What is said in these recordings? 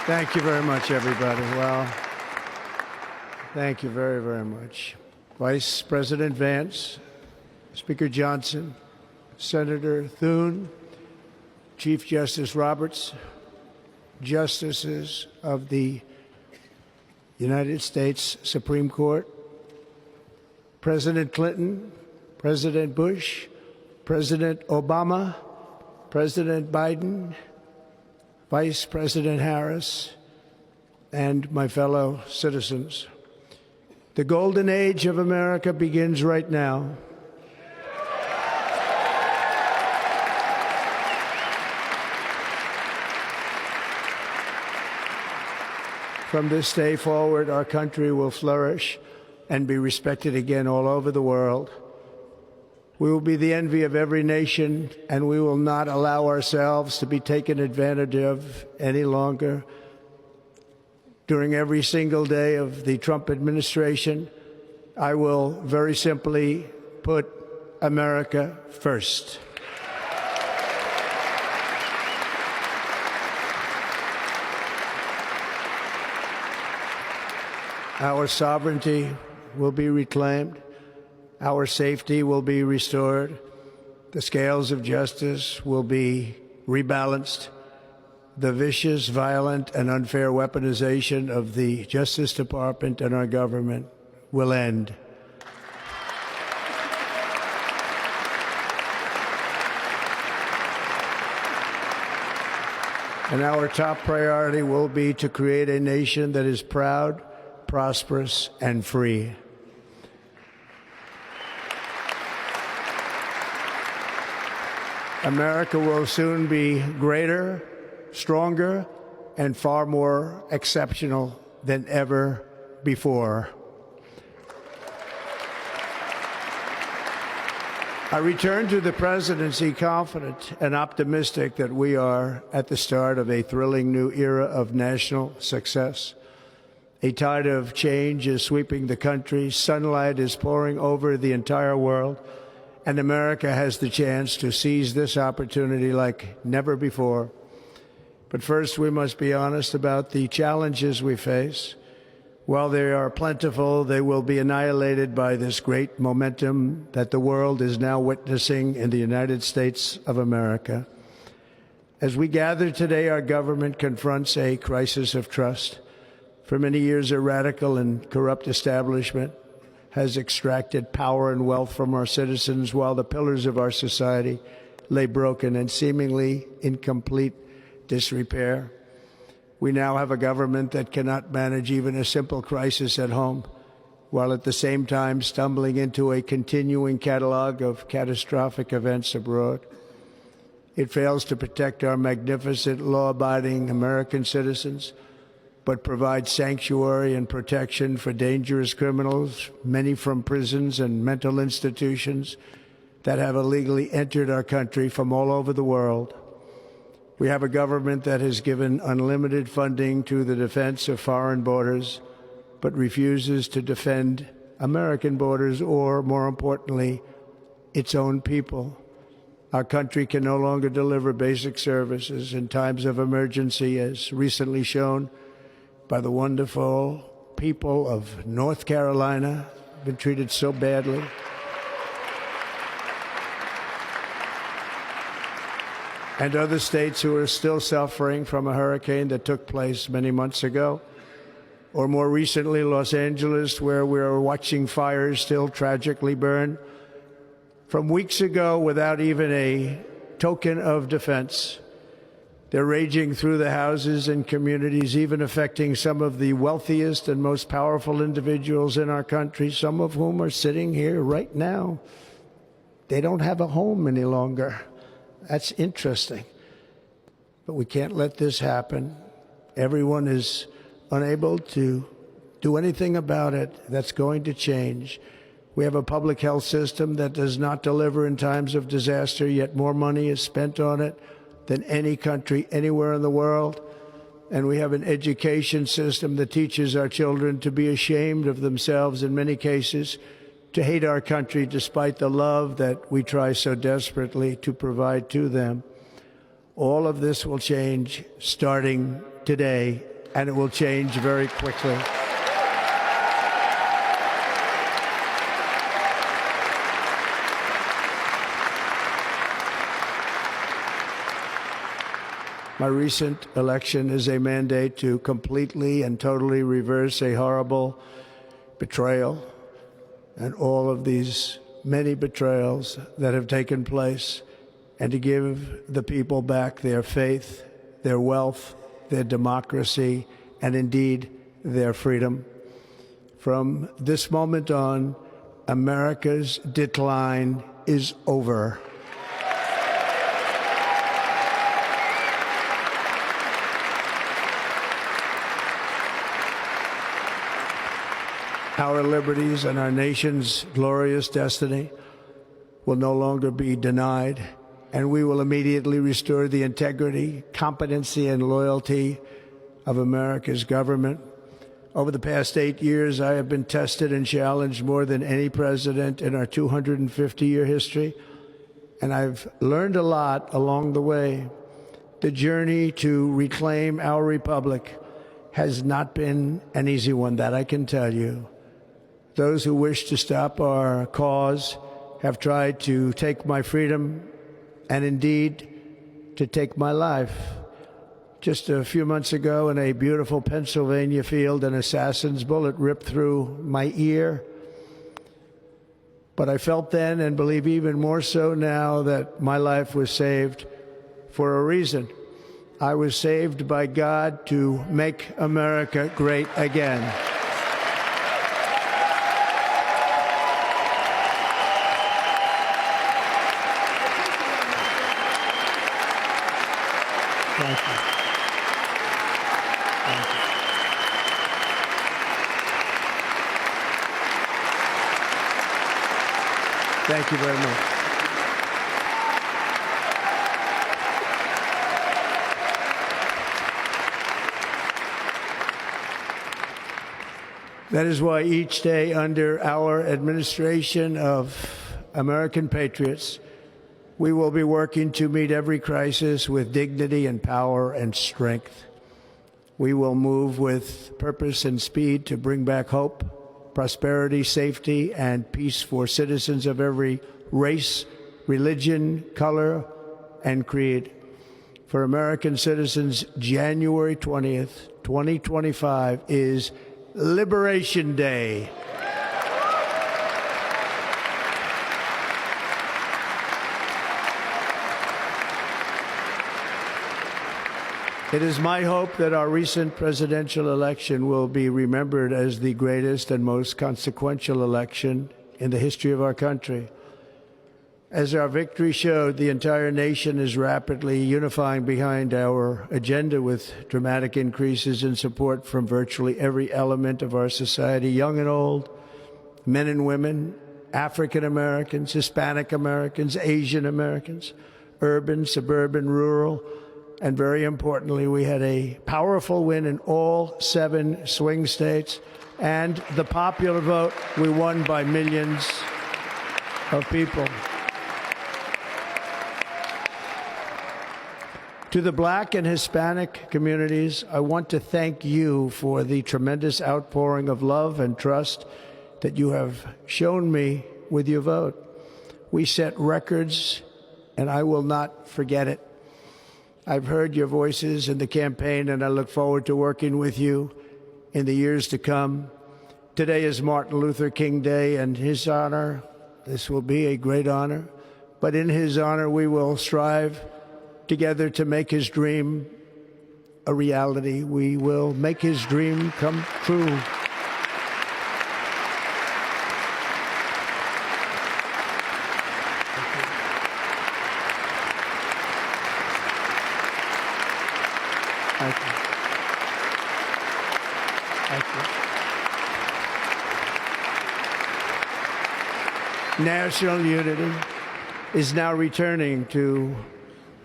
Thank you very much, everybody. Well, thank you very, very much. Vice President Vance, Speaker Johnson, Senator Thune, Chief Justice Roberts, Justices of the United States Supreme Court, President Clinton, President Bush, President Obama, President Biden, Vice President Harris, and my fellow citizens. The golden age of America begins right now. From this day forward, our country will flourish and be respected again all over the world. We will be the envy of every nation, and we will not allow ourselves to be taken advantage of any longer. During every single day of the Trump administration, I will very simply put America first. Our sovereignty will be reclaimed. Our safety will be restored. The scales of justice will be rebalanced. The vicious, violent, and unfair weaponization of the Justice Department and our government will end. And our top priority will be to create a nation that is proud, prosperous, and free. America will soon be greater, stronger, and far more exceptional than ever before. I return to the presidency confident and optimistic that we are at the start of a thrilling new era of national success. A tide of change is sweeping the country. Sunlight is pouring over the entire world, and America has the chance to seize this opportunity like never before. But first, we must be honest about the challenges we face. While they are plentiful, they will be annihilated by this great momentum that the world is now witnessing in the United States of America. As we gather today, our government confronts a crisis of trust. For many years, a radical and corrupt establishment has extracted power and wealth from our citizens while the pillars of our society lay broken and seemingly in complete disrepair. We now have a government that cannot manage even a simple crisis at home, while at the same time stumbling into a continuing catalog of catastrophic events abroad. It fails to protect our magnificent, law-abiding American citizens, but provides sanctuary and protection for dangerous criminals, many from prisons and mental institutions that have illegally entered our country from all over the world. We have a government that has given unlimited funding to the defense of foreign borders, but refuses to defend American borders or, more importantly, its own people. Our country can no longer deliver basic services in times of emergency, as recently shown by the wonderful people of North Carolina, been treated so badly. And other states who are still suffering from a hurricane that took place many months ago. Or more recently, Los Angeles, where we are watching fires still tragically burn from weeks ago without even a token of defense. They're raging through the houses and communities, even affecting some of the wealthiest and most powerful individuals in our country, some of whom are sitting here right now. They don't have a home any longer. That's interesting. But we can't let this happen. Everyone is unable to do anything about it. That's going to change. We have a public health system that does not deliver in times of disaster, yet more money is spent on it than any country anywhere in the world. And we have an education system that teaches our children to be ashamed of themselves in many cases, to hate our country despite the love that we try so desperately to provide to them. All of this will change starting today and it will change very quickly. My recent election is a mandate to completely and totally reverse a horrible betrayal and all of these many betrayals that have taken place, and to give the people back their faith, their wealth, their democracy, and indeed their freedom. From this moment on, America's decline is over. Our liberties and our nation's glorious destiny will no longer be denied, and we will immediately restore the integrity, competency, and loyalty of America's government. Over the past 8 years, I have been tested and challenged more than any president in our 250-year history, and I've learned a lot along the way. The journey to reclaim our republic has not been an easy one, that I can tell you. Those who wish to stop our cause have tried to take my freedom and indeed to take my life. Just a few months ago in a beautiful Pennsylvania field, an assassin's bullet ripped through my ear. But I felt then, and believe even more so now, that my life was saved for a reason. I was saved by God to make America great again. Thank you. Thank you. Thank you very much. That is why each day under our administration of American patriots, we will be working to meet every crisis with dignity and power and strength. We will move with purpose and speed to bring back hope, prosperity, safety, and peace for citizens of every race, religion, color, and creed. For American citizens, January 20th, 2025 is Liberation Day. It is my hope that our recent presidential election will be remembered as the greatest and most consequential election in the history of our country. As our victory showed, the entire nation is rapidly unifying behind our agenda with dramatic increases in support from virtually every element of our society, young and old, men and women, African Americans, Hispanic Americans, Asian Americans, urban, suburban, rural. And very importantly, we had a powerful win in all 7 swing states. And the popular vote, we won by millions of people. To the Black and Hispanic communities, I want to thank you for the tremendous outpouring of love and trust that you have shown me with your vote. We set records, and I will not forget it. I've heard your voices in the campaign, and I look forward to working with you in the years to come. Today is Martin Luther King Day, and his honor, this will be a great honor, but in his honor, we will strive together to make his dream a reality. We will make his dream come true. Thank you. Thank you. National unity is now returning to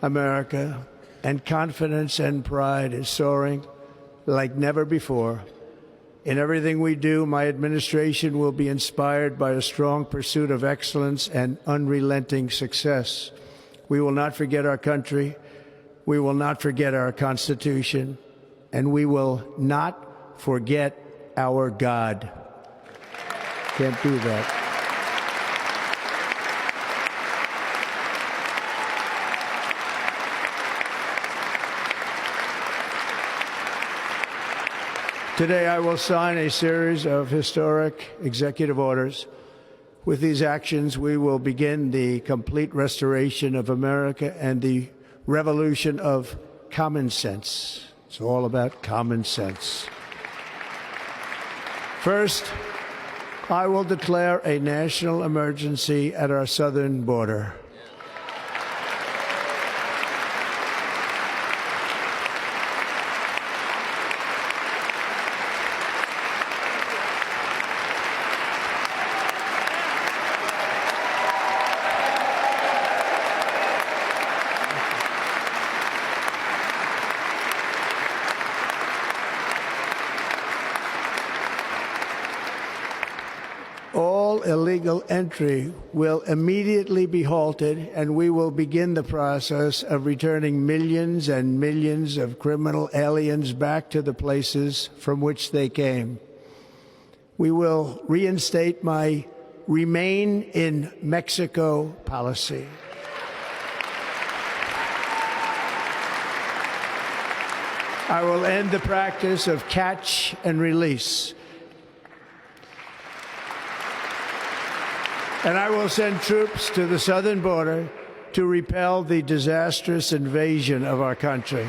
America, and confidence and pride is soaring like never before. In everything we do, my administration will be inspired by a strong pursuit of excellence and unrelenting success. We will not forget our country. We will not forget our Constitution. and we will not forget our God. Can't do that. Today, I will sign a series of historic executive orders. With these actions, we will begin the complete restoration of America and the revolution of common sense. It's all about common sense. First, I will declare a national emergency at our southern border. All illegal entry will immediately be halted, and we will begin the process of returning millions and millions of criminal aliens back to the places from which they came. We will reinstate my Remain in Mexico policy. I will end the practice of catch and release. And I will send troops to the southern border to repel the disastrous invasion of our country.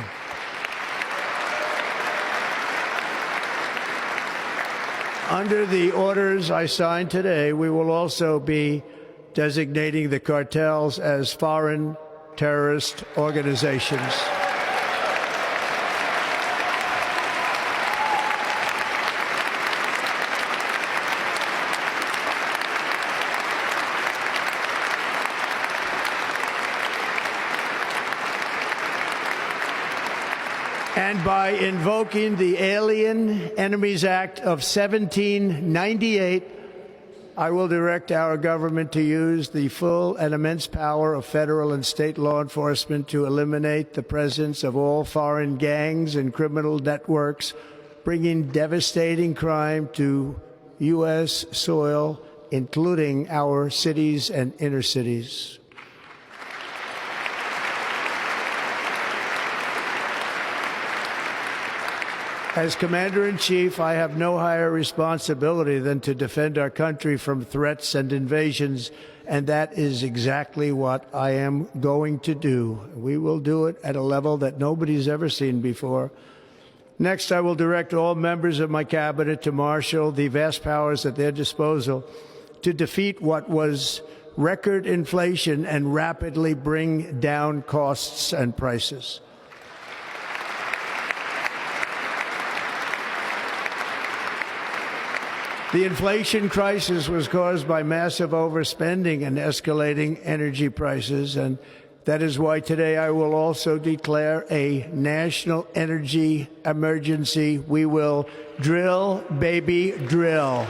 Under the orders I signed today, we will also be designating the cartels as foreign terrorist organizations. And by invoking the Alien Enemies Act of 1798, I will direct our government to use the full and immense power of federal and state law enforcement to eliminate the presence of all foreign gangs and criminal networks, bringing devastating crime to U.S. soil, including our cities and inner cities. As Commander-in-Chief, I have no higher responsibility than to defend our country from threats and invasions, and that is exactly what I am going to do. We will do it at a level that nobody's ever seen before. Next, I will direct all members of my cabinet to marshal the vast powers at their disposal to defeat what was record inflation and rapidly bring down costs and prices. The inflation crisis was caused by massive overspending and escalating energy prices, and that is why today I will also declare a national energy emergency. We will drill, baby, drill.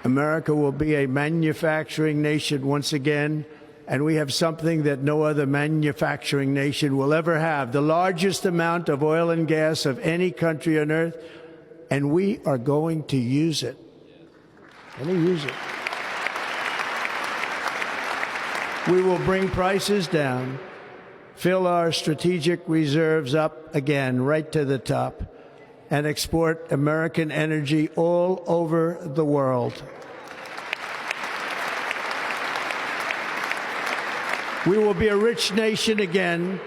America will be a manufacturing nation once again, and we have something that no other manufacturing nation will ever have, the largest amount of oil and gas of any country on earth, and we are going to use it. We will bring prices down, fill our strategic reserves up again, right to the top, and export American energy all over the world. We will be a rich nation again,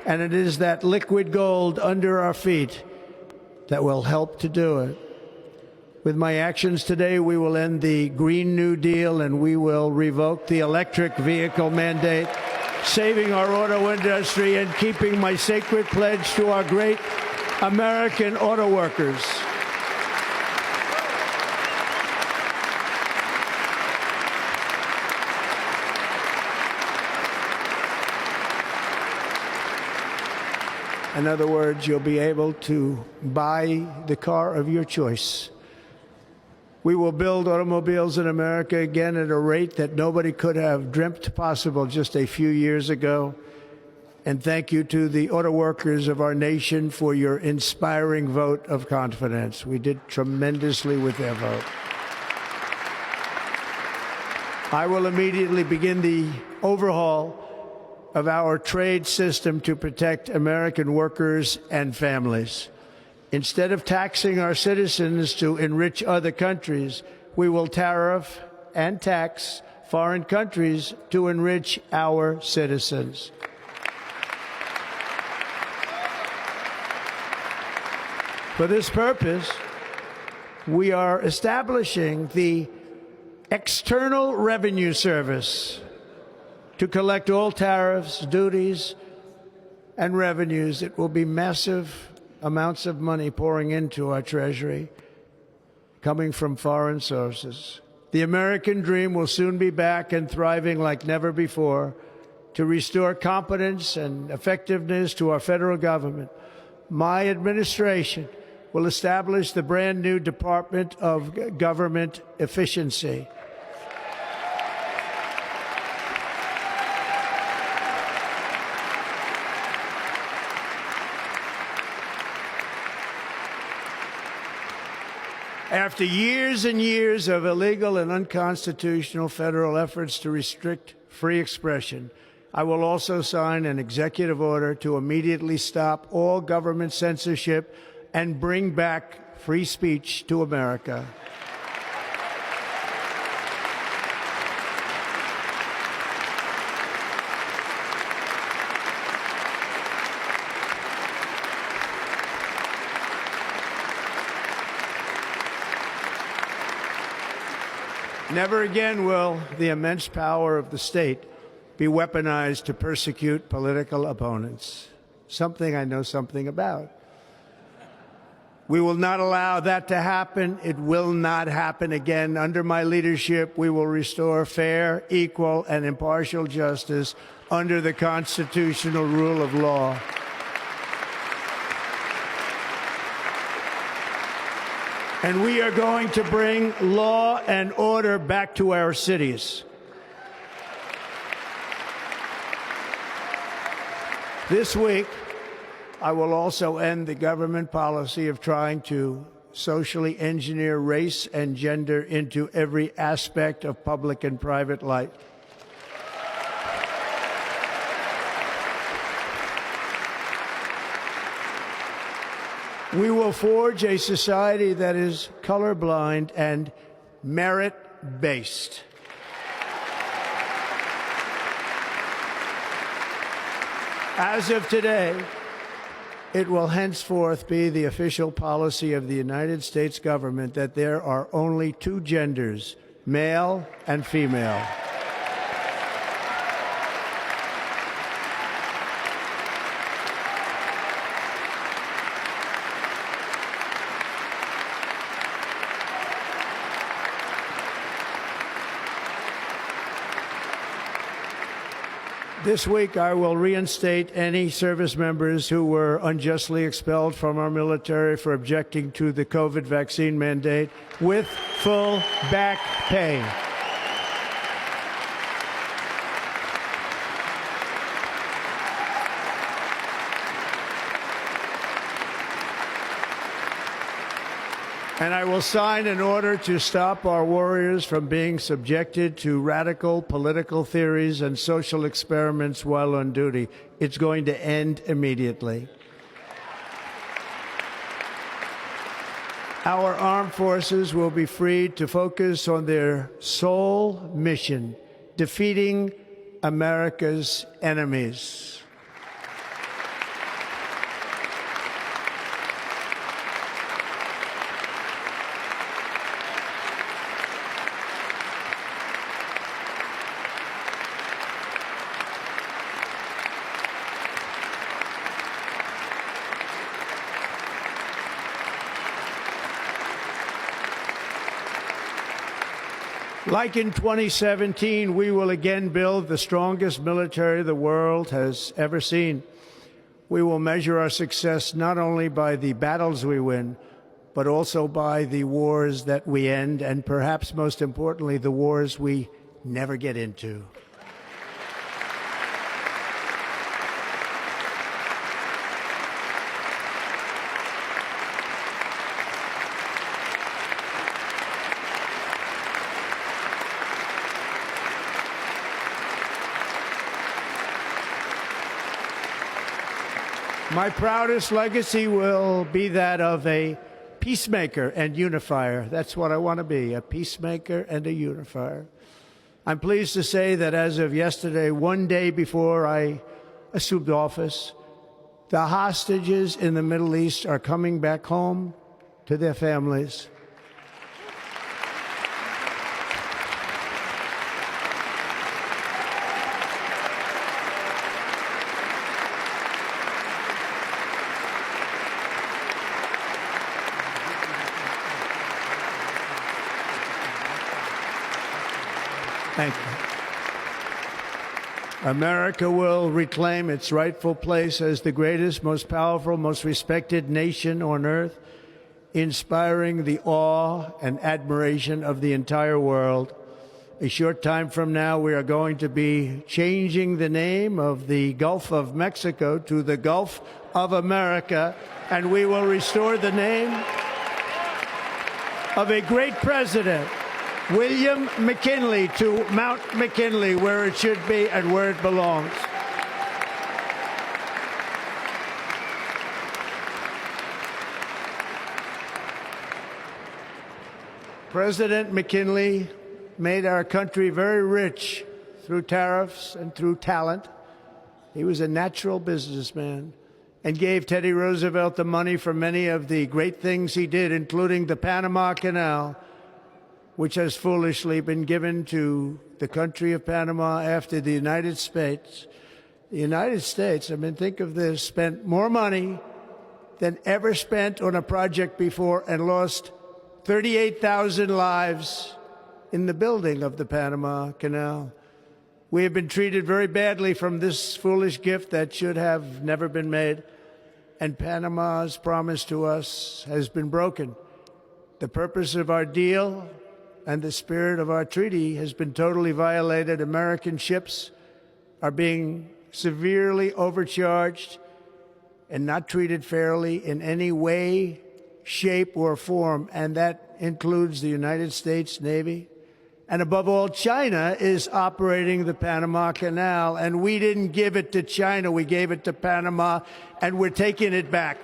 and it is that liquid gold under our feet that will help to do it. With my actions today, we will end the Green New Deal, and we will revoke the electric vehicle mandate, saving our auto industry and keeping my sacred pledge to our great American auto workers. In other words, you'll be able to buy the car of your choice. We will build automobiles in America again at a rate that nobody could have dreamt possible just a few years ago. And thank you to the auto workers of our nation for your inspiring vote of confidence. We did tremendously with their vote. I will immediately begin the overhaul of our trade system to protect American workers and families. Instead of taxing our citizens to enrich other countries, we will tariff and tax foreign countries to enrich our citizens. For this purpose, we are establishing the External Revenue Service to collect all tariffs, duties, and revenues. It will be massive amounts of money pouring into our Treasury, coming from foreign sources. The American dream will soon be back and thriving like never before to restore competence and effectiveness to our federal government. My administration will establish the brand new Department of Government Efficiency. After years and years of illegal and unconstitutional federal efforts to restrict free expression, I will also sign an executive order to immediately stop all government censorship and bring back free speech to America. Never again will the immense power of the state be weaponized to persecute political opponents, something I know something about. We will not allow that to happen. It will not happen again. Under my leadership, we will restore fair, equal, and impartial justice under the constitutional rule of law. And we are going to bring law and order back to our cities. This week, I will also end the government policy of trying to socially engineer race and gender into every aspect of public and private life. We will forge a society that is colorblind and merit-based. As of today, it will henceforth be the official policy of the United States government that there are only two genders, male and female. This week, I will reinstate any service members who were unjustly expelled from our military for objecting to the COVID vaccine mandate with full back pay. And I will sign an order to stop our warriors from being subjected to radical political theories and social experiments while on duty. It's going to end immediately. Our armed forces will be freed to focus on their sole mission, defeating America's enemies. Like in 2017, we will again build the strongest military the world has ever seen. We will measure our success not only by the battles we win, but also by the wars that we end, and perhaps most importantly, the wars we never get into. My proudest legacy will be that of a peacemaker and unifier. That's what I want to be, a peacemaker and a unifier. I'm pleased to say that as of yesterday, one day before I assumed office, the hostages in the Middle East are coming back home to their families. Thank you. America will reclaim its rightful place as the greatest, most powerful, most respected nation on earth, inspiring the awe and admiration of the entire world. A short time from now, we are going to be changing the name of the Gulf of Mexico to the Gulf of America, and we will restore the name of a great president, William McKinley, to Mount McKinley, where it should be and where it belongs. President McKinley made our country very rich through tariffs and through talent. He was a natural businessman and gave Teddy Roosevelt the money for many of the great things he did, including the Panama Canal, which has foolishly been given to the country of Panama after the United States. The United States, I mean, think of this, spent more money than ever spent on a project before and lost 38,000 lives in the building of the Panama Canal. We have been treated very badly from this foolish gift that should have never been made, and Panama's promise to us has been broken. The purpose of our deal and the spirit of our treaty has been totally violated. American ships are being severely overcharged and not treated fairly in any way, shape, or form, and that includes the United States Navy. And above all, China is operating the Panama Canal, and we didn't give it to China, we gave it to Panama, and we're taking it back.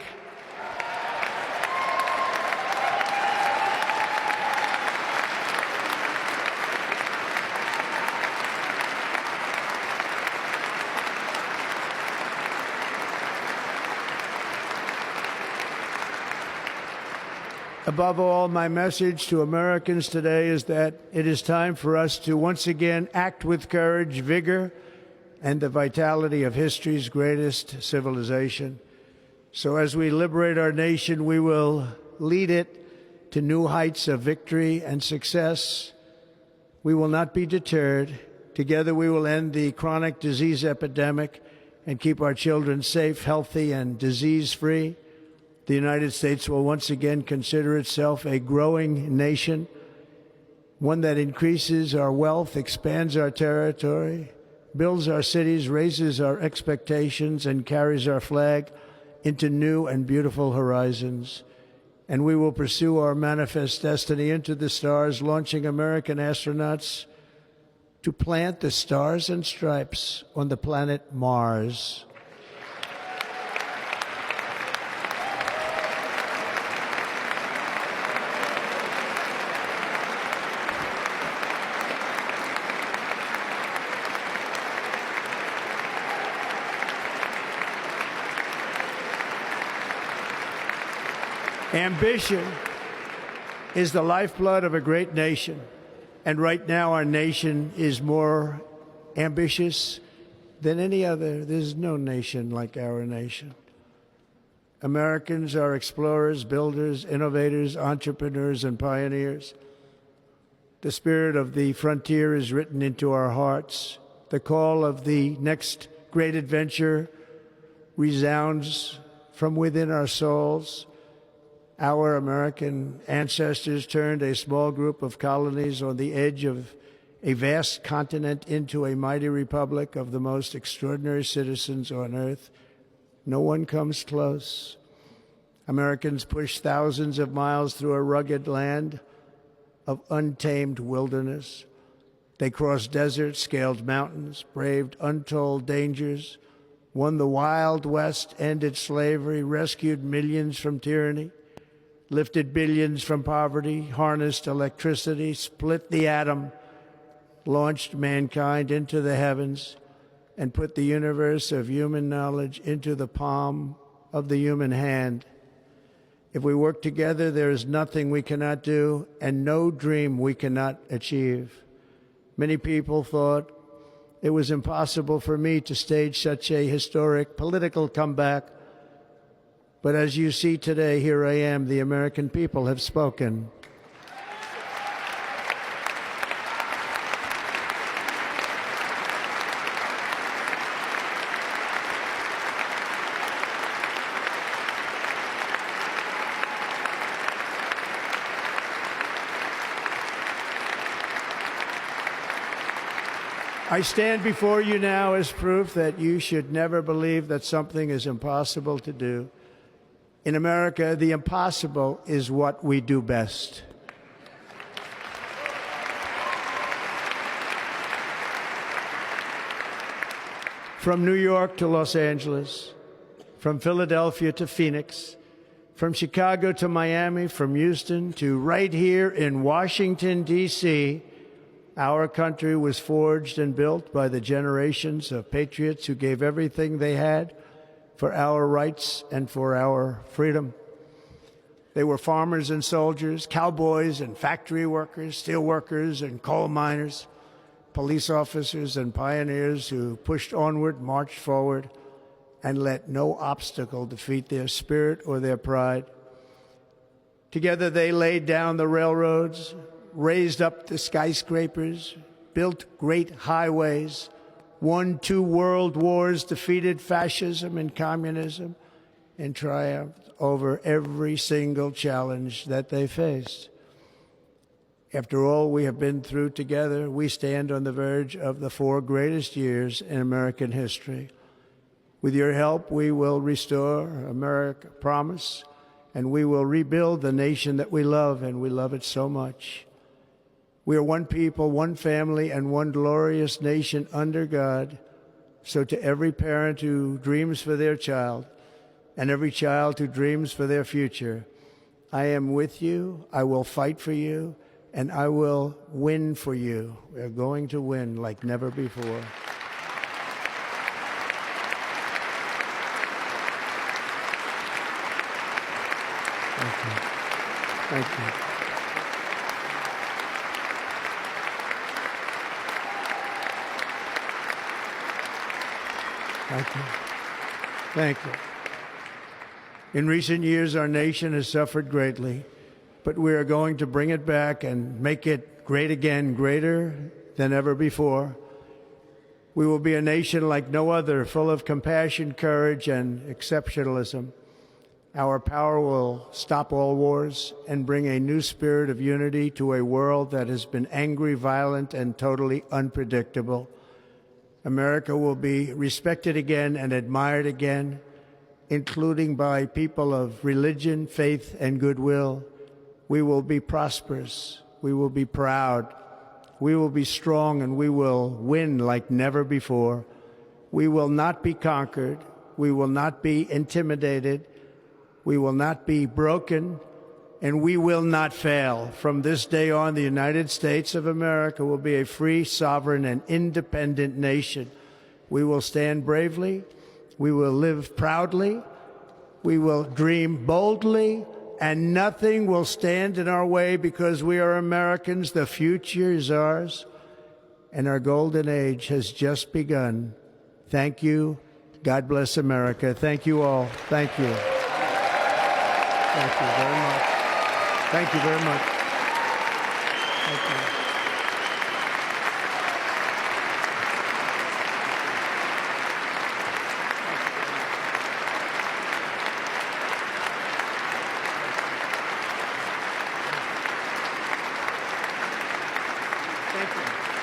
Above all, my message to Americans today is that it is time for us to once again act with courage, vigor, and the vitality of history's greatest civilization. So as we liberate our nation, we will lead it to new heights of victory and success. We will not be deterred. Together we will end the chronic disease epidemic and keep our children safe, healthy, and disease-free. The United States will once again consider itself a growing nation, one that increases our wealth, expands our territory, builds our cities, raises our expectations, and carries our flag into new and beautiful horizons. And we will pursue our manifest destiny into the stars, launching American astronauts to plant the stars and stripes on the planet Mars. Ambition is the lifeblood of a great nation, and right now our nation is more ambitious than any other. There's no nation like our nation. Americans are explorers, builders, innovators, entrepreneurs, and pioneers. The spirit of the frontier is written into our hearts. The call of the next great adventure resounds from within our souls. Our American ancestors turned a small group of colonies on the edge of a vast continent into a mighty republic of the most extraordinary citizens on earth. No one comes close. Americans pushed thousands of miles through a rugged land of untamed wilderness. They crossed deserts, scaled mountains, braved untold dangers, won the Wild West, ended slavery, rescued millions from tyranny, lifted billions from poverty, harnessed electricity, split the atom, launched mankind into the heavens, and put the universe of human knowledge into the palm of the human hand. If we work together, there is nothing we cannot do and no dream we cannot achieve. Many people thought it was impossible for me to stage such a historic political comeback. But as you see today, here I am. The American people have spoken. I stand before you now as proof that you should never believe that something is impossible to do. In America, the impossible is what we do best. From New York to Los Angeles, from Philadelphia to Phoenix, from Chicago to Miami, from Houston to right here in Washington, D.C., our country was forged and built by the generations of patriots who gave everything they had for our rights and for our freedom. They were farmers and soldiers, cowboys and factory workers, steel workers and coal miners, police officers and pioneers who pushed onward, marched forward, and let no obstacle defeat their spirit or their pride. Together they laid down the railroads, raised up the skyscrapers, built great highways, won 2 world wars, defeated fascism and communism, and triumphed over every single challenge that they faced. After all we have been through together, we stand on the verge of the 4 greatest years in American history. With your help, we will restore America, promise, and we will rebuild the nation that we love, and we love it so much. We are one people, one family, and one glorious nation under God. So to every parent who dreams for their child and every child who dreams for their future, I am with you, I will fight for you, and I will win for you. We are going to win like never before. Thank you. Thank you. Thank you. Thank you. In recent years, our nation has suffered greatly, but we are going to bring it back and make it great again, greater than ever before. We will be a nation like no other, full of compassion, courage, and exceptionalism. Our power will stop all wars and bring a new spirit of unity to a world that has been angry, violent, and totally unpredictable. America will be respected again and admired again, including by people of religion, faith, and goodwill. We will be prosperous. We will be proud. We will be strong, and we will win like never before. We will not be conquered. We will not be intimidated. We will not be broken, and we will not fail. From this day on, the United States of America will be a free, sovereign, and independent nation. We will stand bravely. We will live proudly. We will dream boldly, and nothing will stand in our way because we are Americans. The future is ours, and our golden age has just begun. Thank you. God bless America. Thank you all. Thank you. Thank you very much. Thank you very much. Thank you. Thank you.